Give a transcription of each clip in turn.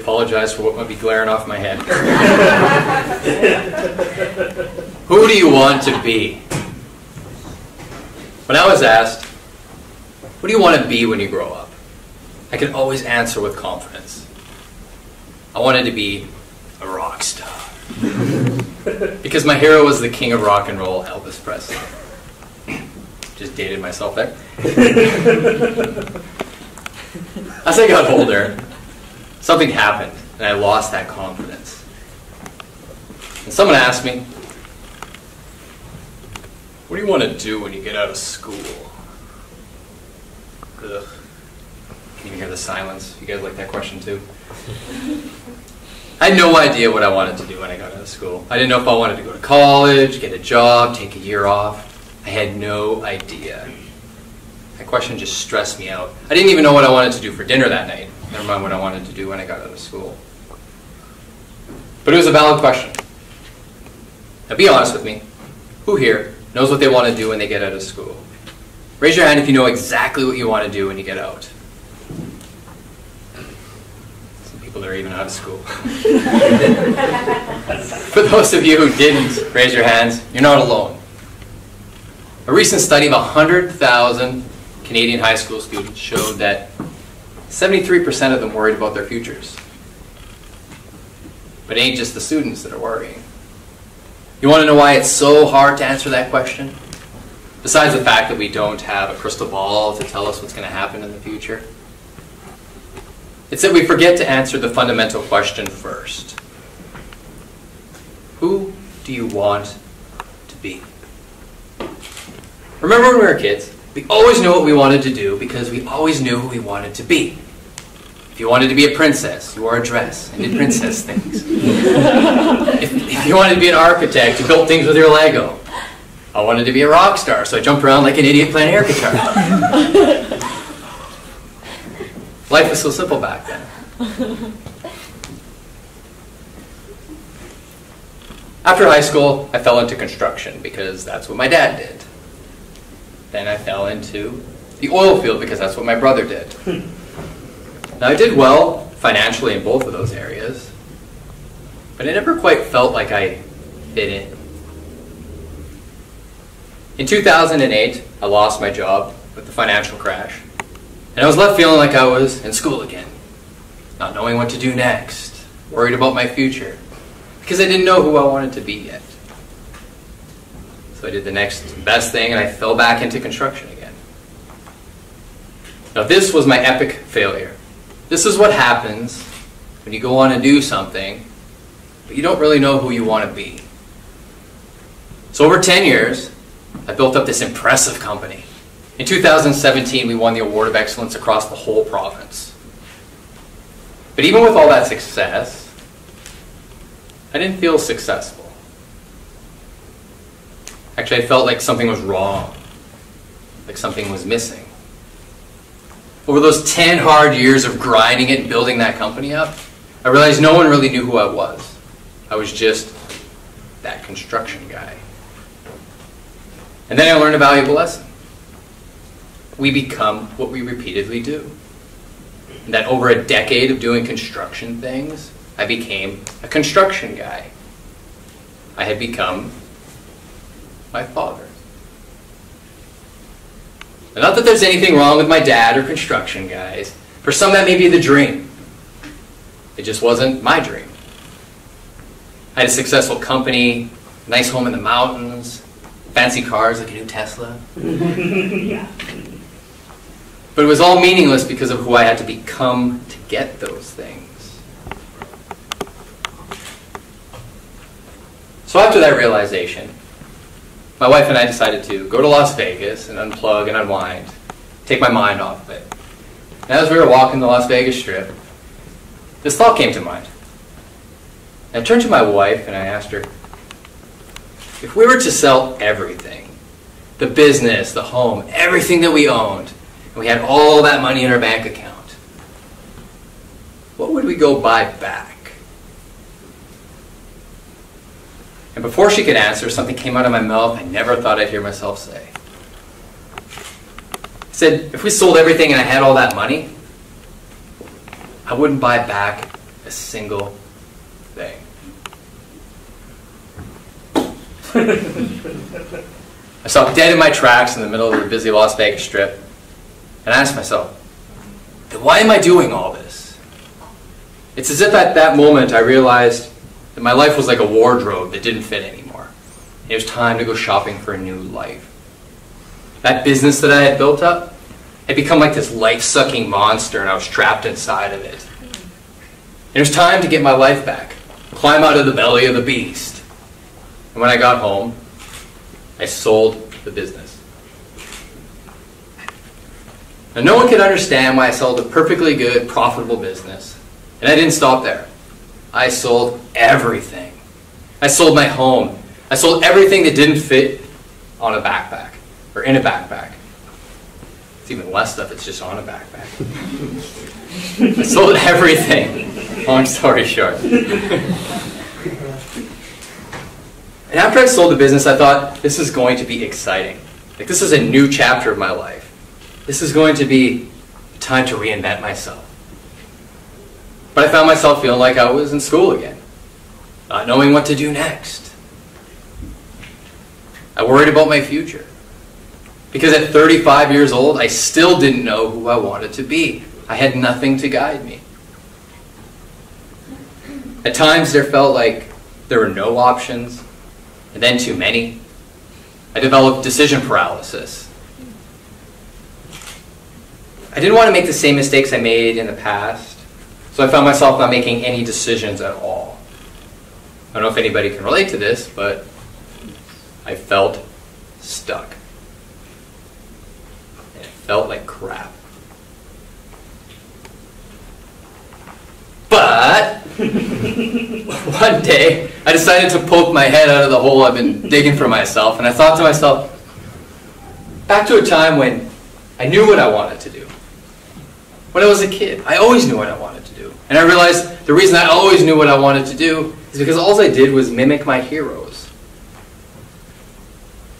apologize for what might be glaring off my head. Who do you want to be? When I was asked, what do you want to be when you grow up? I could always answer with confidence. I wanted to be a rock star. Because my hero was the king of rock and roll, Elvis Presley. Just dated myself there. As I got older, something happened, and I lost that confidence. And someone asked me, what do you want to do when you get out of school? Ugh. Can you hear the silence? You guys like that question too? I had no idea what I wanted to do when I got out of school. I didn't know if I wanted to go to college, get a job, take a year off. I had no idea. That question just stressed me out. I didn't even know what I wanted to do for dinner that night. Never mind what I wanted to do when I got out of school. But it was a valid question. Now be honest with me. Who here knows what they want to do when they get out of school? Raise your hand if you know exactly what you want to do when you get out. Some people are even out of school. For those of you who didn't raise your hands, you're not alone. A recent study of 100,000 Canadian high school students showed that 73% of them worried about their futures. But it ain't just the students that are worrying. You want to know why it's so hard to answer that question? Besides the fact that we don't have a crystal ball to tell us what's going to happen in the future. It's that we forget to answer the fundamental question first. Who do you want to be? Remember when we were kids? We always knew what we wanted to do because we always knew who we wanted to be. If you wanted to be a princess, you wore a dress and did princess things. If you wanted to be an architect, you built things with your Lego. I wanted to be a rock star, so I jumped around like an idiot playing air guitar. Life was so simple back then. After high school, I fell into construction because that's what my dad did. Then I fell into the oil field because that's what my brother did. Now I did well financially in both of those areas, but I never quite felt like I fit in. In 2008, I lost my job with the financial crash, and I was left feeling like I was in school again, not knowing what to do next, worried about my future, because I didn't know who I wanted to be yet. So I did the next best thing, and I fell back into construction again. Now this was my epic failure. This is what happens when you go on to do something, but you don't really know who you want to be. So over 10 years, I built up this impressive company. In 2017, we won the Award of Excellence across the whole province. But even with all that success, I didn't feel successful. Actually, I felt like something was wrong, like something was missing. Over those 10 hard years of grinding it and building that company up, I realized no one really knew who I was. I was just that construction guy. And then I learned a valuable lesson. We become what we repeatedly do. And that over a decade of doing construction things, I became a construction guy. I had become my father. And not that there's anything wrong with my dad or construction guys. For some that may be the dream. It just wasn't my dream. I had a successful company, nice home in the mountains, fancy cars like a new Tesla. Yeah. But it was all meaningless because of who I had to become to get those things. So after that realization, my wife and I decided to go to Las Vegas and unplug and unwind, take my mind off of it. And as we were walking the Las Vegas Strip, this thought came to mind. I turned to my wife and I asked her, if we were to sell everything, the business, the home, everything that we owned, and we had all that money in our bank account, what would we go buy back? And before she could answer, something came out of my mouth I never thought I'd hear myself say. I said, if we sold everything and I had all that money, I wouldn't buy back a single thing. I stopped dead in my tracks in the middle of the busy Las Vegas Strip and I asked myself, then why am I doing all this? It's as if at that moment I realized that my life was like a wardrobe that didn't fit anymore. It was time to go shopping for a new life. That business that I had built up had become like this life-sucking monster and I was trapped inside of it. It was time to get my life back, climb out of the belly of the beast. And when I got home, I sold the business. Now, no one could understand why I sold a perfectly good, profitable business. And I didn't stop there. I sold everything. I sold my home. I sold everything that didn't fit on a backpack, or in a backpack. It's even less stuff that's just on a backpack. I sold everything. Long story short. And after I sold the business, I thought, this is going to be exciting. Like, this is a new chapter of my life. This is going to be time to reinvent myself. But I found myself feeling like I was in school again, not knowing what to do next. I worried about my future. Because at 35 years old, I still didn't know who I wanted to be. I had nothing to guide me. At times, there felt like there were no options, and then too many. I developed decision paralysis. I didn't want to make the same mistakes I made in the past, so I found myself not making any decisions at all. I don't know if anybody can relate to this, but I felt stuck. And it felt like crap. But one day, I decided to poke my head out of the hole I've been digging for myself, and I thought to myself, back to a time when I knew what I wanted to do. When I was a kid, I always knew what I wanted to do. And I realized the reason I always knew what I wanted to do is because all I did was mimic my heroes.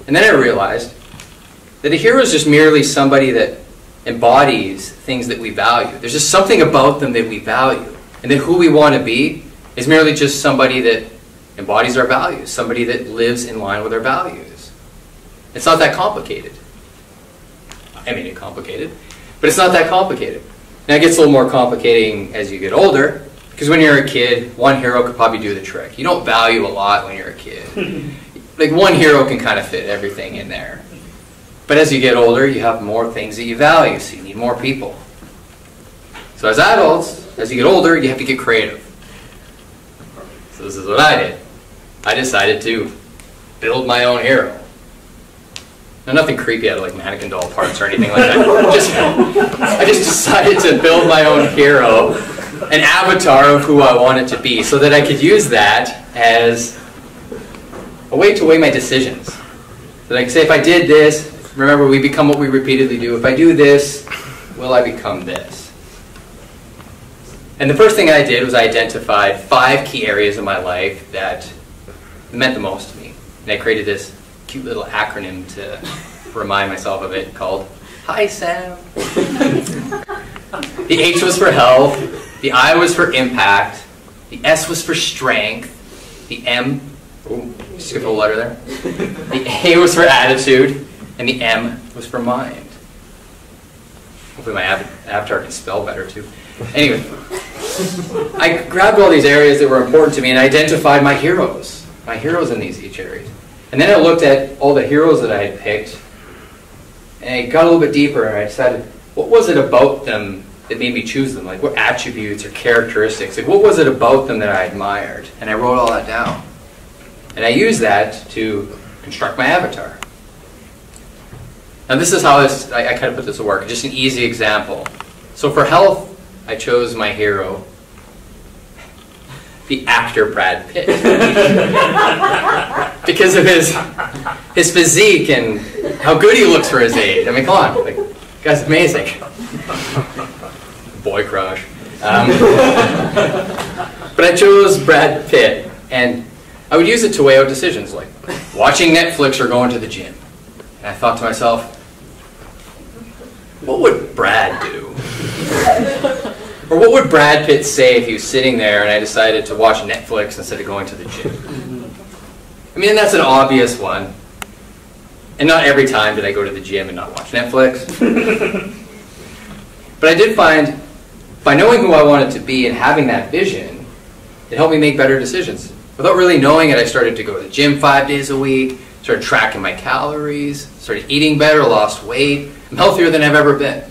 And then I realized that a hero is just merely somebody that embodies things that we value. There's just something about them that we value. And that who we want to be is merely just somebody that embodies our values, somebody that lives in line with our values. It's not that complicated. I mean, it's complicated, but it's not that complicated. Now it gets a little more complicating as you get older, because when you're a kid, one hero could probably do the trick. You don't value a lot when you're a kid. Like, one hero can kind of fit everything in there. But as you get older, you have more things that you value, so you need more people. So as adults, as you get older, you have to get creative. So this is what I did. I decided to build my own hero. Now, nothing creepy out of like mannequin doll parts or anything like that. I just decided to build my own hero, an avatar of who I wanted to be, so that I could use that as a way to weigh my decisions. So that I could say, if I did this, remember, we become what we repeatedly do. If I do this, will I become this? And the first thing I did was I identified 5 key areas of my life that meant the most to me. And I created this cute little acronym to remind myself of it called Hi Sam. The H was for health, the I was for impact, the S was for strength, the M, skip a letter there, the A was for attitude, and the M was for mind. Hopefully my avatar can spell better too. Anyway, I grabbed all these areas that were important to me and identified my heroes in each areas. And then I looked at all the heroes that I had picked, and I got a little bit deeper, and I decided, what was it about them that made me choose them? Like, what attributes or characteristics? Like, what was it about them that I admired? And I wrote all that down. And I used that to construct my avatar. Now this is how I kind of put this to work, just an easy example. So for health, I chose my hero, the actor Brad Pitt. Because of his physique and how good he looks for his age. I mean, come on, like, the guy's amazing. Boy crush. But I chose Brad Pitt, and I would use it to weigh out decisions like watching Netflix or going to the gym. And I thought to myself, what would Brad do? Or what would Brad Pitt say if he was sitting there and I decided to watch Netflix instead of going to the gym? I mean, that's an obvious one. And not every time did I go to the gym and not watch Netflix. But I did find, by knowing who I wanted to be and having that vision, it helped me make better decisions. Without really knowing it, I started to go to the gym 5 days a week, started tracking my calories, started eating better, lost weight. I'm healthier than I've ever been.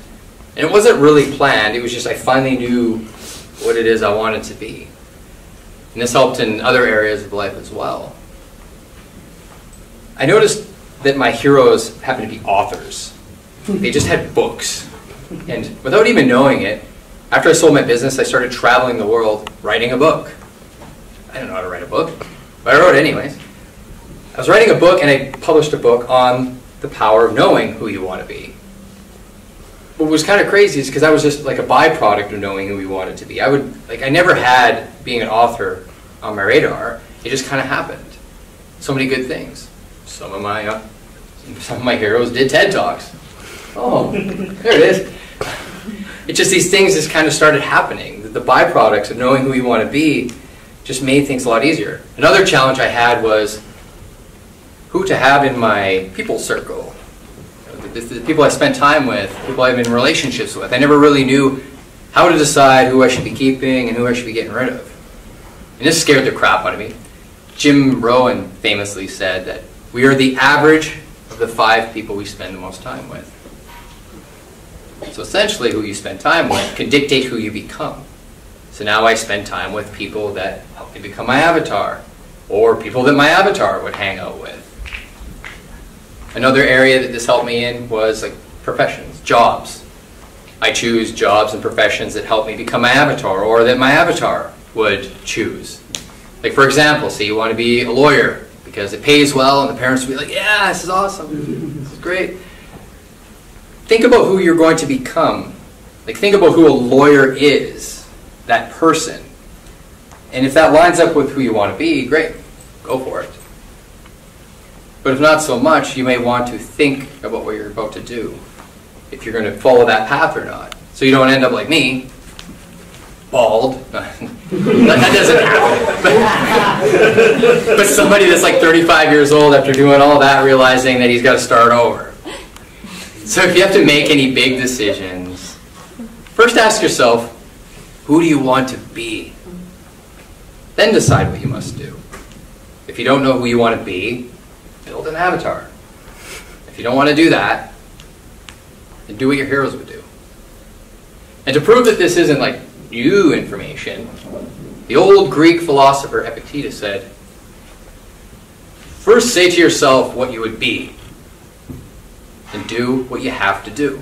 And it wasn't really planned, it was just I finally knew what it is I wanted to be. And this helped in other areas of life as well. I noticed that my heroes happened to be authors. They just had books. And without even knowing it, after I sold my business, I started traveling the world writing a book. I don't know how to write a book, but I wrote it anyways. I was writing a book and I published a book on the power of knowing who you want to be. What was kind of crazy is because I was just like a byproduct of knowing who we wanted to be. I never had being an author on my radar. It just kind of happened. So many good things. Some of my heroes did TED Talks. Oh, there it is. It's just these things just kind of started happening. The byproducts of knowing who you want to be just made things a lot easier. Another challenge I had was who to have in my people circle. The people I spent time with, people I've been in relationships with. I never really knew how to decide who I should be keeping and who I should be getting rid of. And this scared the crap out of me. Jim Rohn famously said that we are the average of the 5 people we spend the most time with. So essentially, who you spend time with can dictate who you become. So now I spend time with people that help me become my avatar, or people that my avatar would hang out with. Another area that this helped me in was like professions, jobs. I choose jobs and professions that help me become my avatar, or that my avatar would choose. Like for example, say you want to be a lawyer because it pays well and the parents will be like, yeah, this is awesome, this is great. Think about who you're going to become. Like think about who a lawyer is, that person. And if that lines up with who you want to be, great, go for it. But if not so much, you may want to think about what you're about to do, if you're going to follow that path or not. So you don't end up like me, bald. That doesn't happen. But somebody that's like 35 years old after doing all that, realizing that he's got to start over. So if you have to make any big decisions, first ask yourself, who do you want to be? Then decide what you must do. If you don't know who you want to be, build an avatar. If you don't want to do that, then do what your heroes would do. And to prove that this isn't like new information, the old Greek philosopher Epictetus said, first say to yourself what you would be, and do what you have to do.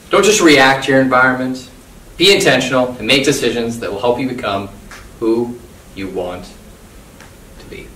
Don't just react to your environment. Be intentional and make decisions that will help you become who you want to be.